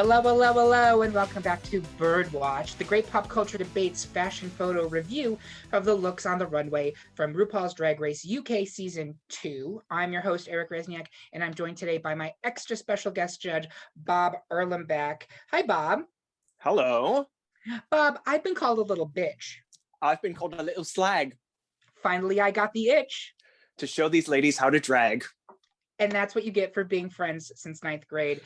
Hello, hello, hello, and welcome back to Birdwatch, the great pop culture debates fashion photo review of the looks on the runway from RuPaul's Drag Race UK Season 2. I'm your host, Eric Resniak, and I'm joined today by my extra special guest judge, Bob Erlenback. Hi, Bob. Hello. Bob, I've been called a little bitch. I've been called a little slag. Finally, I got the itch. To show these ladies how to drag. And that's what you get for being friends since 9th grade.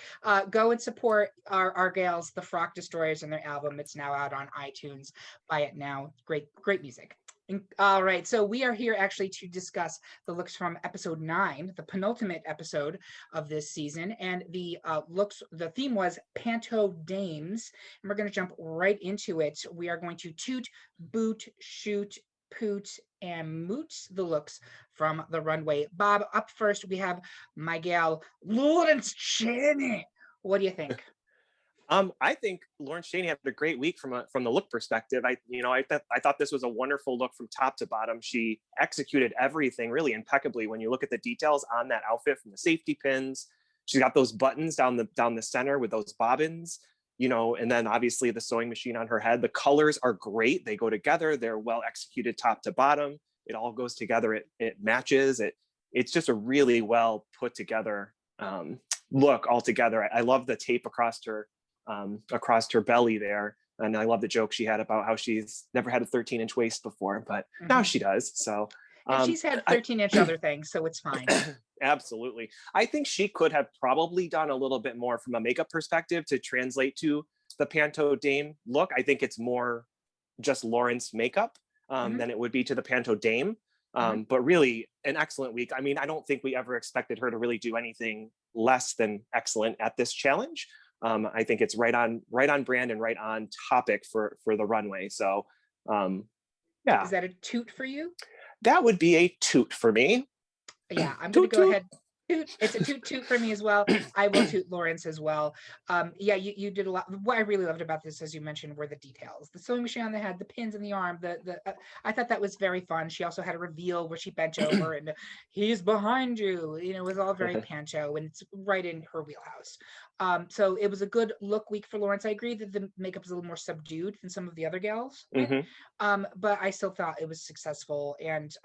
Go and support our gals, the Frock Destroyers, and their album. It's now out on iTunes. Buy it now. Great music. All right, so we are here actually to discuss the looks from episode 9, the penultimate episode of this season, and the theme was Panto Dames, and we're going to jump right into it. We are going to toot, boot, shoot, poot, and moot the looks from the runway. Bob, up first we have my gal Lawrence Chaney. What do you think? I think Lawrence Chaney had a great week from the look perspective. I thought this was a wonderful look from top to bottom. She executed everything really impeccably. When you look at the details on that outfit, from the safety pins, she's got those buttons down the center with those bobbins, and then obviously the sewing machine on her head. The colors are great. They go together. They're well executed top to bottom. It all goes together. It matches. It's just a really well put together look altogether. I love the tape across her belly there. And I love the joke she had about how she's never had a 13-inch waist before, but now she does. So and she's had 13-inch other things, so it's fine. Absolutely. I think she could have probably done a little bit more from a makeup perspective to translate to the Panto Dame look. I think it's more just Lawrence makeup than it would be to the Panto Dame. But really an excellent week. I mean, I don't think we ever expected her to really do anything less than excellent at this challenge. I think it's right on brand and right on topic for the runway. So yeah. Is that a toot for you? That would be a toot for me. Yeah, I'm going to go ahead. Toot. It's a toot for me as well. I will toot Lawrence as well. Yeah, you did a lot. What I really loved about this, as you mentioned, were the details. The sewing machine on the head, the pins in the arm. I thought that was very fun. She also had a reveal where she bent over and he's behind you. It was all very Panto, and it's right in her wheelhouse. So it was a good look week for Lawrence. I agree that the makeup is a little more subdued than some of the other gals, but I still thought it was successful, and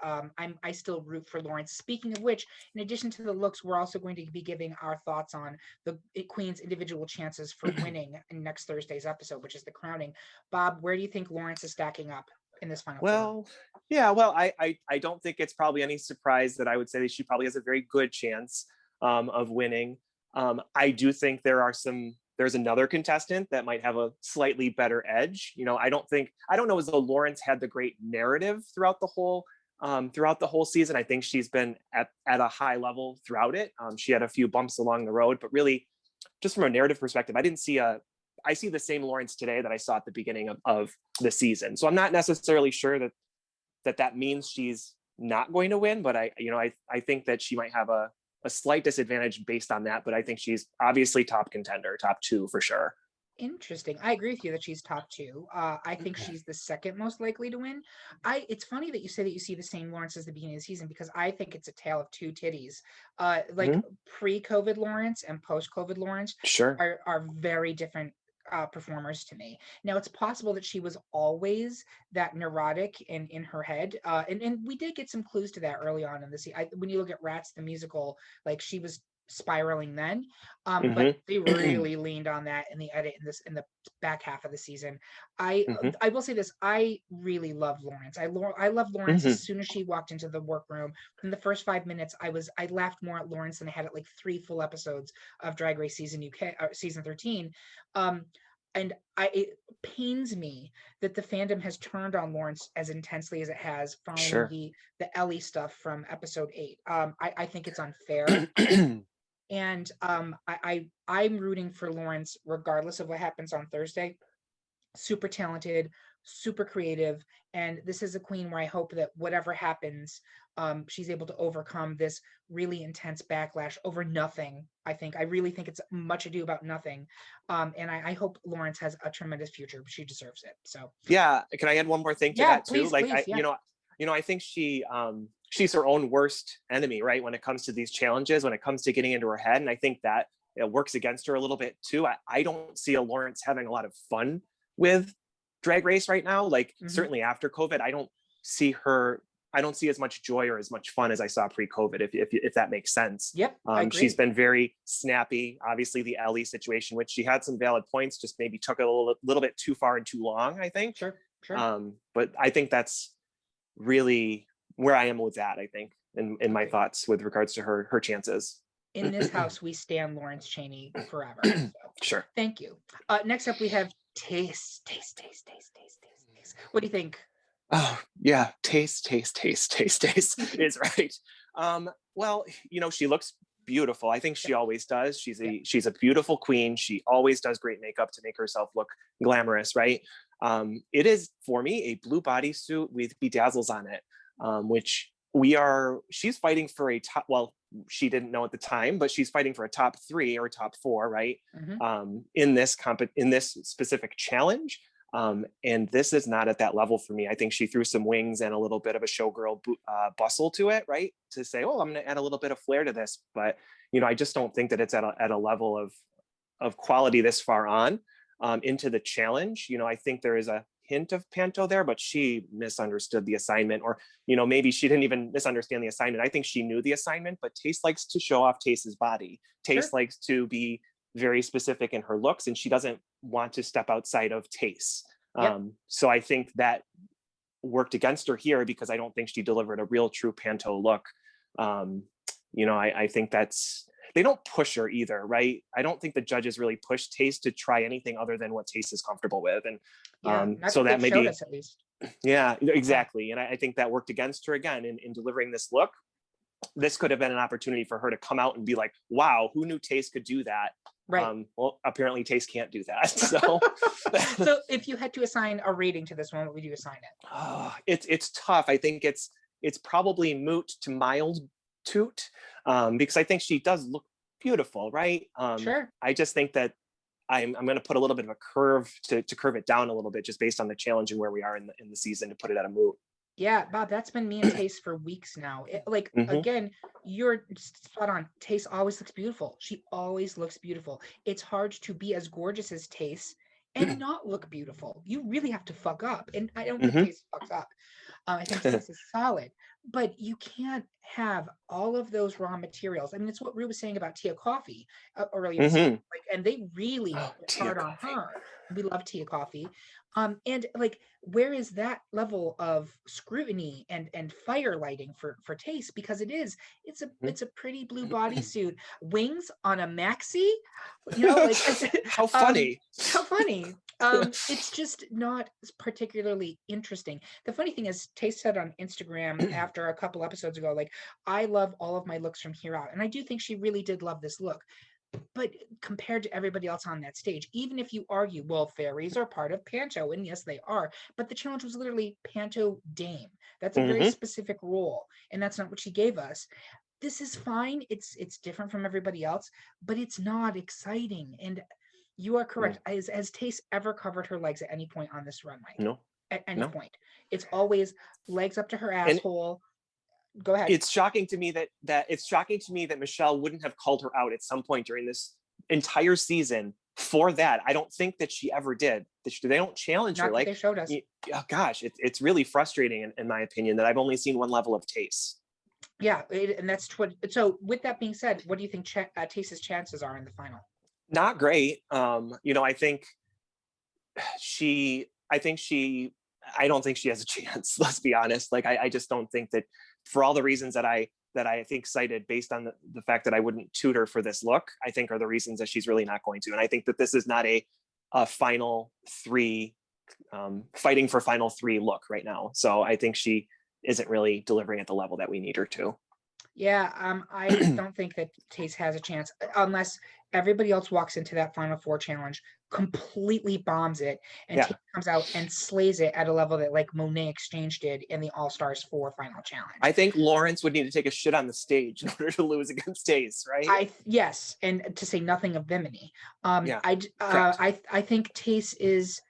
I still root for Lawrence. Speaking of which, in addition to the looks, we're also going to be giving our thoughts on the Queen's individual chances for winning in next Thursday's episode, which is the crowning. Bob, where do you think Lawrence is stacking up in this final four? I don't think it's probably any surprise that I would say that she probably has a very good chance of winning. I do think there's another contestant that might have a slightly better edge. I don't know as though Lawrence had the great narrative throughout the whole season. I think she's been at a high level throughout it. She had a few bumps along the road, but really just from a narrative perspective, I see the same Lawrence today that I saw at the beginning of the season. So I'm not necessarily sure that means she's not going to win, but I think that she might have a slight disadvantage based on that, but I think she's obviously top contender, top 2 for sure. Interesting. I agree with you that she's top 2. I think she's the second most likely to win. It's funny that you say that you see the same Lawrence as the beginning of the season, because I think it's a tale of two titties. Pre-COVID Lawrence and post-COVID Lawrence are very different performers to me. Now, it's possible that she was always that neurotic in her head, and we did get some clues to that early on in the season. When you look at Rats the musical, like, she was spiraling then, but they really leaned on that in the edit in the back half of the season. I will say this: I really love Lawrence. I love Lawrence as soon as she walked into the workroom. In the first 5 minutes, I laughed more at Lawrence than I had at like 3 full episodes of Drag Race season UK season 13. And it pains me that the fandom has turned on Lawrence as intensely as it has following the Ellie stuff from episode 8. I think it's unfair. And I'm rooting for Lawrence regardless of what happens on Thursday. Super talented, super creative, and this is a queen where I hope that whatever happens, she's able to overcome this really intense backlash over nothing. I really think it's much ado about nothing, and I hope Lawrence has a tremendous future. She deserves it. So yeah, can I add one more thing to that too? Please, I think she's her own worst enemy, right? When it comes to these challenges, when it comes to getting into her head. And I think that it works against her a little bit too. I don't see a Lawrence having a lot of fun with Drag Race right now. Like certainly after COVID, I don't see as much joy or as much fun as I saw pre-COVID, if that makes sense. Yep. I agree. She's been very snappy. Obviously the Ellie situation, which she had some valid points, just maybe took it a little bit too far and too long, I think. Sure. But I think that's really where I am with that, I think, in my thoughts with regards to her chances. In this house, we stand Lawrence Chaney forever. So. Sure. Thank you. Next up, we have Taste. What do you think? Oh yeah, taste is right. Well, she looks beautiful. I think she always does. She's a beautiful queen. She always does great makeup to make herself look glamorous, right? It is for me a blue bodysuit with bedazzles on it, which she's fighting for a top, well, she didn't know at the time, but she's fighting for a top 3 or top 4, right? In this specific challenge. And this is not at that level for me. I think she threw some wings and a little bit of a showgirl bustle to it, right? To say, oh, I'm going to add a little bit of flair to this. But, I just don't think that it's at a level of quality this far on into the challenge. I think there is a hint of Panto there, but she misunderstood the assignment, or, maybe she didn't even misunderstand the assignment. I think she knew the assignment, but Taste likes to show off Taste's body. Taste likes to be very specific in her looks, and she doesn't want to step outside of Taste. So I think that worked against her here, because I don't think she delivered a real true Panto look. I think they don't push her either, right? I don't think the judges really push Taste to try anything other than what Taste is comfortable with. And so that may be, us at least. Yeah, exactly. And I think that worked against her again in delivering this look. This could have been an opportunity for her to come out and be like, wow, who knew Taste could do that? Right. Well, apparently Taste can't do that. So so if you had to assign a rating to this one, what would you assign it? It's tough. I think it's probably moot to mild toot, because I think she does look beautiful, right? Sure. I just think that I'm going to put a little bit of a curve to curve it down a little bit, just based on the challenge and where we are in the season, to put it at a moot. Yeah, Bob, that's been me and Taste for weeks now. Again, you're spot on. Taste always looks beautiful. She always looks beautiful. It's hard to be as gorgeous as Taste and not look beautiful. You really have to fuck up. And I don't think Taste fucks up. I think Taste is solid. But you can't have all of those raw materials. I mean, it's what Rue was saying about Tia Coffee earlier. And they really went hard on her. We love Tia Coffee. And where is that level of scrutiny and fire lighting for Taste? Because it's a pretty blue bodysuit, wings on a maxi, how funny. How funny. It's just not particularly interesting. The funny thing is, Taste said on Instagram after a couple episodes ago, I love all of my looks from here out. And I do think she really did love this look. But compared to everybody else on that stage, even if you argue, well, fairies are part of Panto, and yes, they are, but the challenge was literally Panto Dame. That's a very specific role, and that's not what she gave us. This is fine. It's different from everybody else, but it's not exciting. And you are correct. Has Taste ever covered her legs at any point on this runway? No. At any point. It's always legs up to her asshole. Go ahead. It's shocking to me that Michelle wouldn't have called her out at some point during this entire season for that. I don't think that she ever did. They don't challenge her. They showed us. Oh gosh, it's really frustrating in my opinion that I've only seen one level of Taste. Yeah, and that's what. So with that being said, what do you think Taste's chances are in the final? Not great. I think I don't think she has a chance. Let's be honest. I just don't think that, for all the reasons that I think cited, based on the fact that I wouldn't tutor for this look, I think are the reasons that she's really not going to. And I think that this is not a final 3, fighting for final 3 look right now. So I think she isn't really delivering at the level that we need her to. Yeah, I don't think that Taste has a chance unless everybody else walks into that Final 4 challenge, completely bombs it, and Taste comes out and slays it at a level that Monet Exchange did in the All Stars 4 final challenge. I think Lawrence would need to take a shit on the stage in order to lose against Taste, right? Yes, and to say nothing of Bimini. I think Taste is.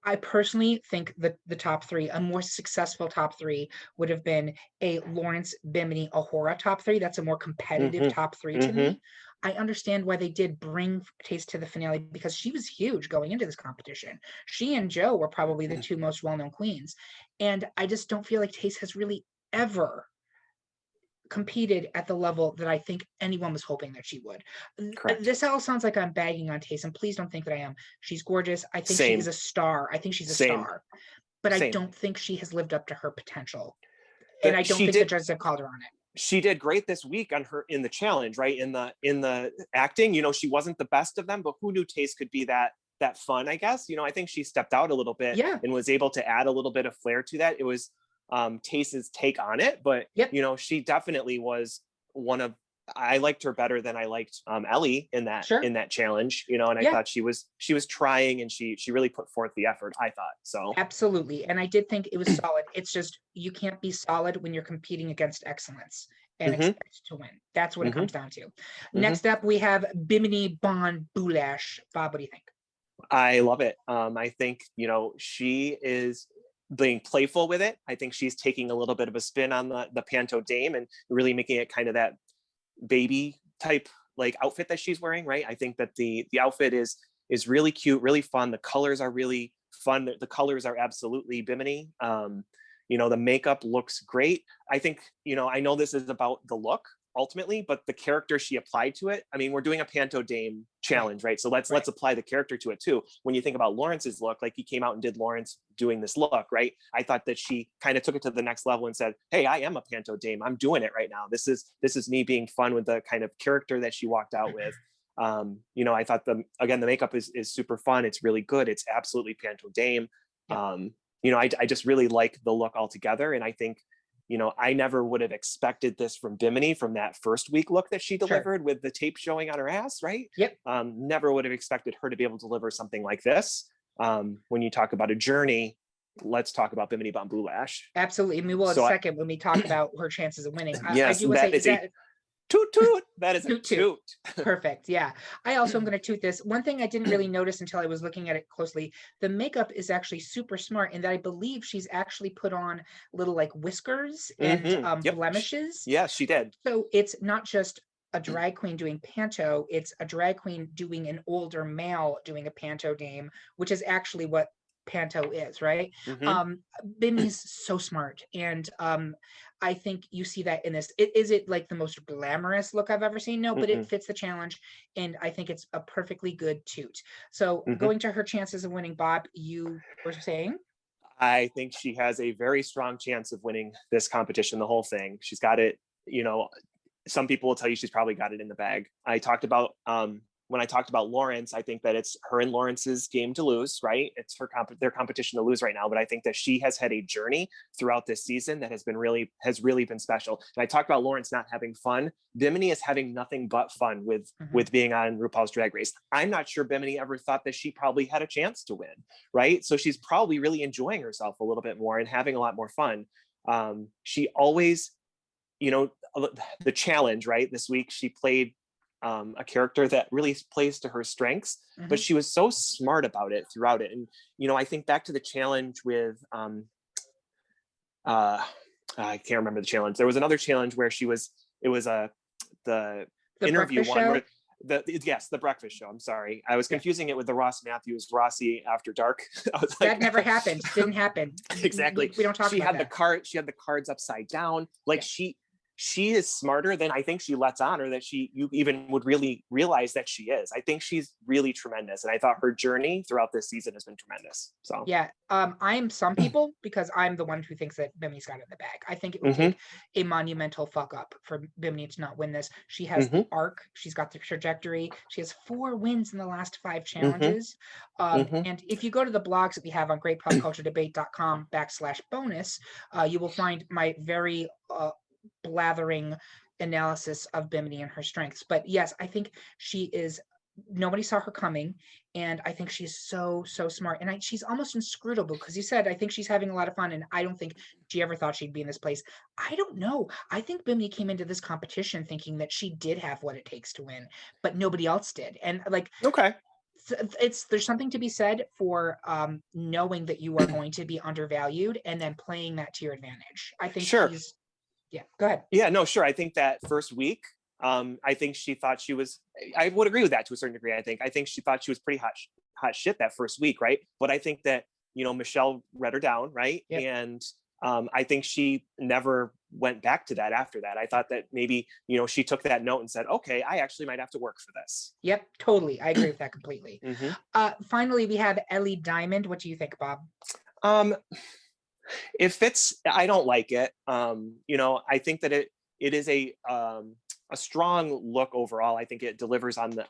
I personally think that the top three, a more successful top three, would have been a Lawrence, Bimini, Ahura top three. That's a more competitive top three to me. I understand why they did bring Taste to the finale because she was huge going into this competition. She and Joe were probably the two most well-known queens. And I just don't feel like Taste has really ever competed at the level that I think anyone was hoping that she would. Correct. This all sounds like I'm bagging on Taste, and please don't think that I am. She's gorgeous. I think she Same. is a star. I think she's a Same. star. But I Same. don't think she has lived up to her potential. And I don't think the judges have called her on it. She did great this week on her in the challenge, right? In the acting, you know, she wasn't the best of them, but who knew Taste could be that fun, I guess. You know, I think she stepped out a little bit and was able to add a little bit of flair to that. It was Taste's take on it, but you know, she definitely was one of, I liked her better than I liked Ellie in that challenge, you know, and I thought she was trying, and she really put forth the effort, I thought. So absolutely. And I did think it was solid. It's just, you can't be solid when you're competing against excellence and expect to win. That's what it comes down to. Next up, we have Bimini Bon Boulash. Bob, what do you think? I love it. I think, you know, she is being playful with it. I think she's taking a little bit of a spin on the Panto Dame and really making it kind of that baby type like outfit that she's wearing, right? I think that the outfit is really cute, really fun. The colors are really fun. The colors are absolutely Bimini. You know, the makeup looks great. I think, you know, I know this is about the look ultimately, but the character she applied to it, I mean, we're doing a Panto Dame challenge, right? So let's apply the character to it too. When you think about Lawrence's look, like he came out and did Lawrence doing this look, right? I thought that she kind of took it to the next level and said, hey, I am a Panto Dame. I'm doing it right now. This is me being fun with the kind of character that she walked out with. You know, I thought the makeup is super fun. It's really good. It's absolutely Panto Dame. You know, I just really like the look altogether. And I think, you know, I never would have expected this from Bimini from that first week look that she delivered with the tape showing on her ass, right? Never would have expected her to be able to deliver something like this. When you talk about a journey, let's talk about Bimini Bon Boulash. Absolutely. And we will in a second when we talk about her chances of winning. Yes, I do want to say, toot toot. That is a toot. Perfect. Yeah. I also am going to toot this. One thing I didn't really notice until I was looking at it closely, the makeup is actually super smart in that I believe she's actually put on little like whiskers and blemishes. Yes, she did. So it's not just a drag queen doing Panto, it's a drag queen doing an older male doing a Panto Dame, which is actually what Panto is, right? Bimini's so smart, and I think you see that in this. Is it like the most glamorous look I've ever seen? No, but it fits the challenge, and I think it's a perfectly good toot. So going to her chances of winning, Bob, you were saying? I think she has a very strong chance of winning this competition, the whole thing. She's got it, you know, some people will tell you she's probably got it in the bag. I talked about when I talked about Lawrence, I think that it's her and Lawrence's game to lose, right? It's their competition to lose right now. But I think that she has had a journey throughout this season that has really been special. And I talked about Lawrence not having fun. Bimini is having nothing but fun with being on RuPaul's Drag Race. I'm not sure Bimini ever thought that she probably had a chance to win, right? So she's probably really enjoying herself a little bit more and having a lot more fun. She always, you know, the challenge, right? This week she played a character that really plays to her strengths, but she was so smart about it throughout it. And, you know, I think back to the challenge with, I can't remember the challenge. There was another challenge where the interview one where the breakfast show. I'm sorry. I was confusing it with the Ross Matthews Rossi After Dark. I was like, that never happened. Didn't happen. Exactly. We don't talk about that. She had the cards upside down. Like she is smarter than I think she lets on, or that you even would really realize that she is. I think she's really tremendous. And I thought her journey throughout this season has been tremendous. So yeah, I'm some people because I'm the one who thinks that Bimini's got it in the bag. I think it would take a monumental fuck up for Bimini to not win this. She has the arc. She's got the trajectory. She has 4 wins in the last 5 challenges. And if you go to the blogs that we have on greatpopculturedebate.com/bonus, you will find my very blathering analysis of Bimini and her strengths. But yes, I think she is, nobody saw her coming, and I think she's so smart, and she's almost inscrutable, because you said I think she's having a lot of fun, and I don't think she ever thought she'd be in this place. I don't know. I think Bimini came into this competition thinking that she did have what it takes to win, but nobody else did. And like, there's something to be said for knowing that you are going to be undervalued and then playing that to your advantage. I think Sure. Yeah, go ahead. Yeah, no, sure. I think that first week, I think she thought she was, I would agree with that to a certain degree. I think she thought she was pretty hot shit that first week, right? But I think that, Michelle read her down, right? Yep. And I think she never went back to that after that. I thought that maybe, she took that note and said, okay, I actually might have to work for this. Yep, totally. I agree with that completely. Mm-hmm. Finally, we have Ellie Diamond. What do you think, Bob? It fits. I don't like it. I think that it is a strong look overall. I think it delivers on the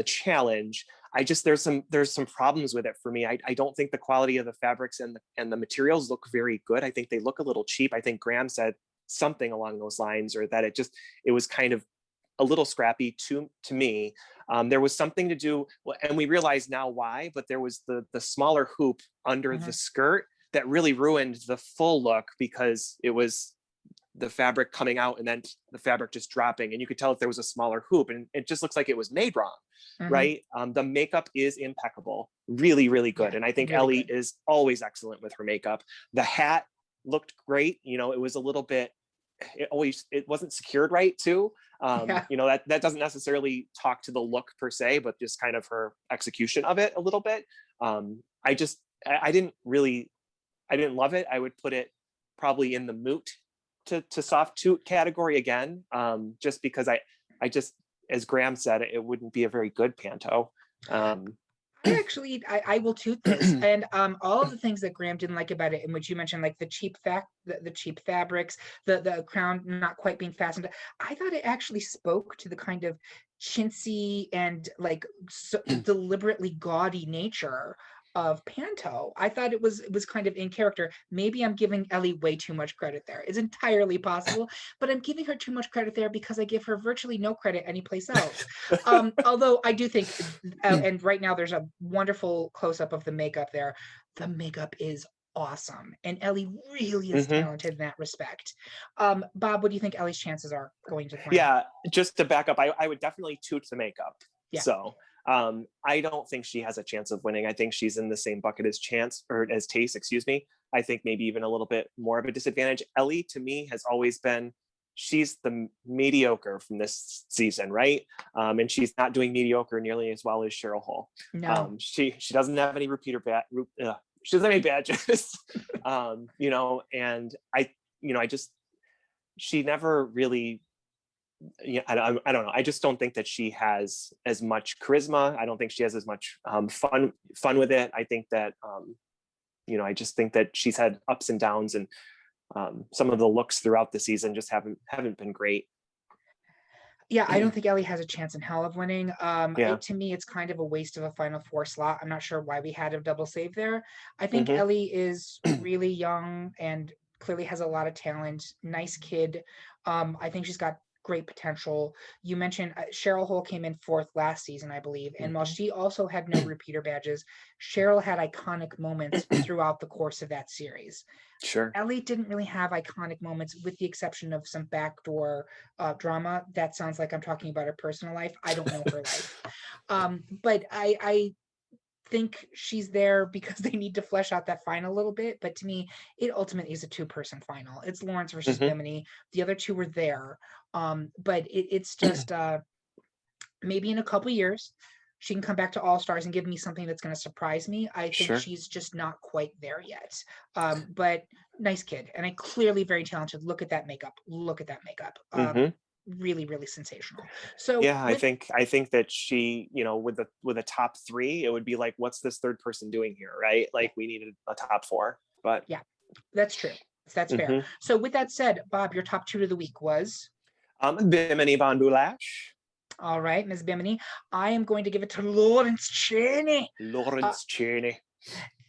challenge. There's some problems with it for me. I don't think the quality of the fabrics and the materials look very good. I think they look a little cheap. I think Graham said something along those lines, or that it was kind of a little scrappy to me. There was something to do, and we realize now why, but there was the smaller hoop under the skirt that really ruined the full look, because it was the fabric coming out and then the fabric just dropping, and you could tell if there was a smaller hoop, and it just looks like it was made wrong. Right? The makeup is impeccable, really, really good. And I think really Ellie is always excellent with her makeup. The hat looked great. It was a little bit, it wasn't secured right too. That doesn't necessarily talk to the look per se, but just kind of her execution of it a little bit. I didn't love it. I would put it probably in the moot to soft toot category again, just because I just, as Graham said, it wouldn't be a very good Panto. I will toot this, and all of the things that Graham didn't like about it, in which you mentioned, like the cheap fabrics, the crown not quite being fastened, I thought it actually spoke to the kind of chintzy and deliberately gaudy nature of Panto. I thought it was kind of in character. Maybe I'm giving Ellie way too much credit there. It's entirely possible, but I'm giving her too much credit there because I give her virtually no credit anyplace else. Although I do think, and right now there's a wonderful close-up of the makeup there. The makeup is awesome, and Ellie really is talented in that respect. Bob, what do you think Ellie's chances are going to the final? Yeah, just to back up, I would definitely toot the makeup. Yeah. So I don't think she has a chance of winning. I think she's in the same bucket as Taste, excuse me. I think maybe even a little bit more of a disadvantage. Ellie, to me, has always been, she's the mediocre from this season, right? And she's not doing mediocre nearly as well as Cheryl Hole. No. She doesn't have any she doesn't have any badges. And she never really, I don't know. I just don't think that she has as much charisma. I don't think she has as much fun with it. I think that, I just think that she's had ups and downs, and some of the looks throughout the season just haven't been great. Yeah, I don't think Ellie has a chance in hell of winning. To me, it's kind of a waste of a Final Four slot. I'm not sure why we had a double save there. I think Ellie is really young and clearly has a lot of talent. Nice kid. I think she's got great potential. You mentioned Cheryl Hole came in 4th last season, I believe. And while she also had no repeater badges, Cheryl had iconic moments throughout the course of that series. Sure. Ellie didn't really have iconic moments, with the exception of some backdoor drama. That sounds like I'm talking about her personal life. I don't know her life. But I think she's there because they need to flesh out that final a little bit. But to me, it ultimately is a 2-person final. It's Lawrence versus Bimini. The other two were there. But it's just maybe in a couple years, she can come back to All Stars and give me something that's going to surprise me. I think she's just not quite there yet. But nice kid. And clearly very talented. Look at that makeup. Really, really sensational. So yeah, I think that she, with a top 3, it would be like, what's this third person doing here, right? Like we needed a top 4. But yeah, that's true. That's fair. So with that said, Bob, your top 2 of the week was Bimini Von Boulash. All right, Ms. Bimini. I am going to give it to Lawrence Chaney. Lawrence Chaney.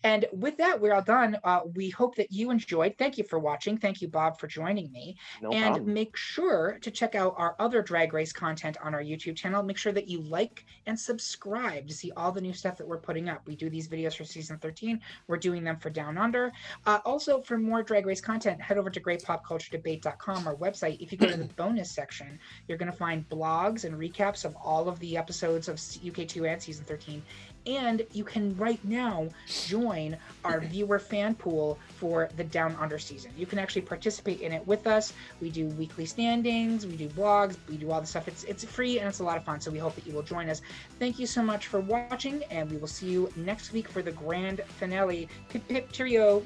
And with that, we're all done. We hope that you enjoyed. Thank you for watching. Thank you, Bob, for joining me. No and problem. Make sure to check out our other Drag Race content on our YouTube channel. Make sure that you like and subscribe to see all the new stuff that we're putting up. We do these videos for season 13. We're doing them for Down Under. Also, for more Drag Race content, head over to greatpopculturedebate.com, our website. If you go to the bonus section, you're going to find blogs and recaps of all of the episodes of UK2 and season 13. And you can right now join our viewer fan pool for the Down Under season. You can actually participate in it with us. We do weekly standings, we do blogs, we do all the stuff. It's free and it's a lot of fun, so we hope that you will join us. Thank you so much for watching, and we will see you next week for the grand finale. Pip pip cheerio.